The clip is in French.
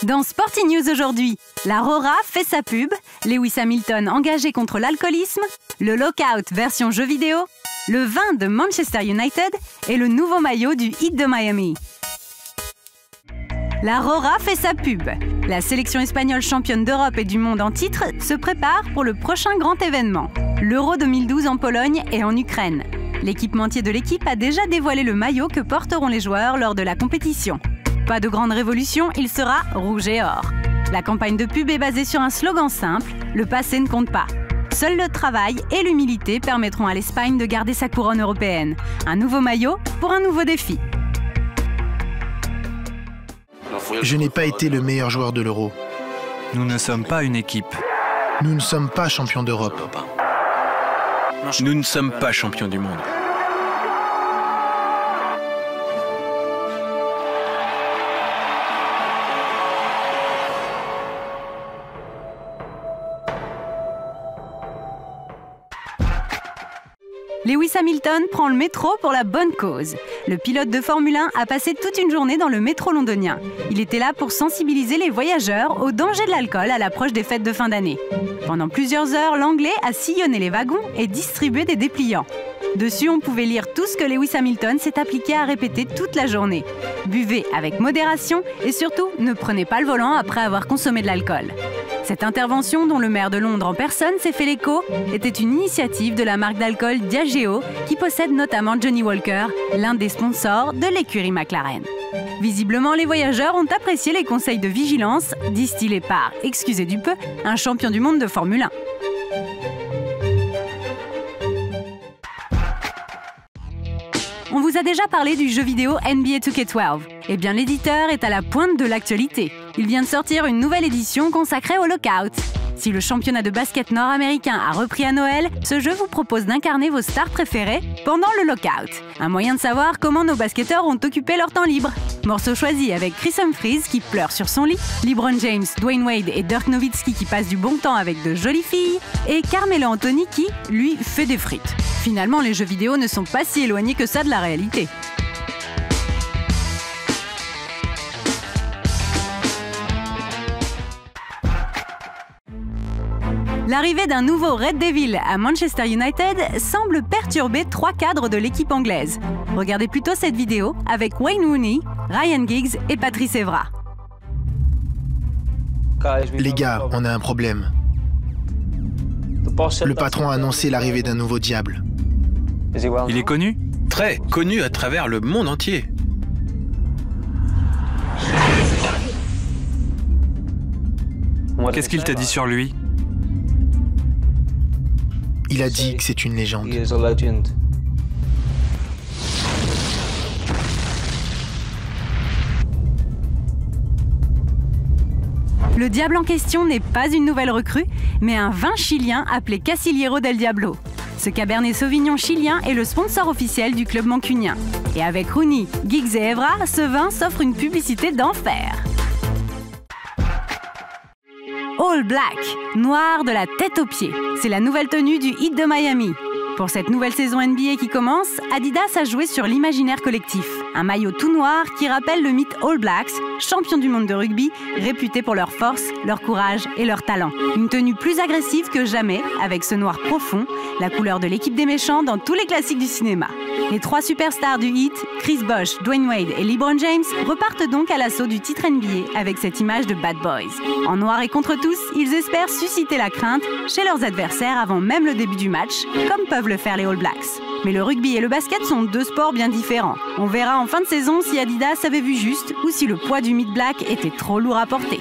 Dans Sporting News aujourd'hui, la Rora fait sa pub, Lewis Hamilton engagé contre l'alcoolisme, le lockout version jeu vidéo, le vin de Manchester United et le nouveau maillot du Heat de Miami. La Rora fait sa pub. La sélection espagnole championne d'Europe et du monde en titre se prépare pour le prochain grand événement, l'Euro 2012 en Pologne et en Ukraine. L'équipementier de l'équipe a déjà dévoilé le maillot que porteront les joueurs lors de la compétition. Pas de grande révolution, il sera rouge et or. La campagne de pub est basée sur un slogan simple, le passé ne compte pas. Seul le travail et l'humilité permettront à l'Espagne de garder sa couronne européenne. Un nouveau maillot pour un nouveau défi. Je n'ai pas été le meilleur joueur de l'Euro. Nous ne sommes pas une équipe. Nous ne sommes pas champions d'Europe. Nous ne sommes pas champions du monde. Lewis Hamilton prend le métro pour la bonne cause. Le pilote de Formule 1 a passé toute une journée dans le métro londonien. Il était là pour sensibiliser les voyageurs au danger de l'alcool à l'approche des fêtes de fin d'année. Pendant plusieurs heures, l'Anglais a sillonné les wagons et distribué des dépliants. Dessus, on pouvait lire tout ce que Lewis Hamilton s'est appliqué à répéter toute la journée. Buvez avec modération et surtout, ne prenez pas le volant après avoir consommé de l'alcool. Cette intervention, dont le maire de Londres en personne s'est fait l'écho, était une initiative de la marque d'alcool Diageo, qui possède notamment Johnny Walker, l'un des sponsors de l'écurie McLaren. Visiblement, les voyageurs ont apprécié les conseils de vigilance distillés par, excusez du peu, un champion du monde de Formule 1. On vous a déjà parlé du jeu vidéo NBA 2K12. Eh bien, l'éditeur est à la pointe de l'actualité. Il vient de sortir une nouvelle édition consacrée au lockout. Si le championnat de basket nord-américain a repris à Noël, ce jeu vous propose d'incarner vos stars préférées pendant le lockout. Un moyen de savoir comment nos basketteurs ont occupé leur temps libre. Morceau choisi avec Chris Humphries qui pleure sur son lit, LeBron James, Dwayne Wade et Dirk Nowitzki qui passent du bon temps avec de jolies filles, et Carmelo Anthony qui, lui, fait des frites. Finalement, les jeux vidéo ne sont pas si éloignés que ça de la réalité. L'arrivée d'un nouveau Red Devil à Manchester United semble perturber 3 cadres de l'équipe anglaise. Regardez plutôt cette vidéo avec Wayne Rooney, Ryan Giggs et Patrice Evra. Les gars, on a un problème. Le patron a annoncé l'arrivée d'un nouveau diable. Il est connu? Très connu à travers le monde entier. Qu'est-ce qu'il t'a dit sur lui? Il a dit que c'est une légende. Le diable en question n'est pas une nouvelle recrue, mais un vin chilien appelé Casillero del Diablo. Ce Cabernet Sauvignon chilien est le sponsor officiel du club mancunien. Et avec Rooney, Giggs et Evra, ce vin s'offre une publicité d'enfer. All Black, noir de la tête aux pieds. C'est la nouvelle tenue du Heat de Miami. Pour cette nouvelle saison NBA qui commence, Adidas a joué sur l'imaginaire collectif. Un maillot tout noir qui rappelle le mythe All Blacks, champions du monde de rugby, réputés pour leur force, leur courage et leur talent. Une tenue plus agressive que jamais, avec ce noir profond, la couleur de l'équipe des méchants dans tous les classiques du cinéma. Les 3 superstars du Heat, Chris Bosh, Dwayne Wade et LeBron James, repartent donc à l'assaut du titre NBA avec cette image de Bad Boys. En noir et contre tous, ils espèrent susciter la crainte chez leurs adversaires avant même le début du match, comme peuvent le faire les All Blacks. Mais le rugby et le basket sont 2 sports bien différents. On verra en fin de saison si Adidas avait vu juste ou si le poids du Mid Black était trop lourd à porter.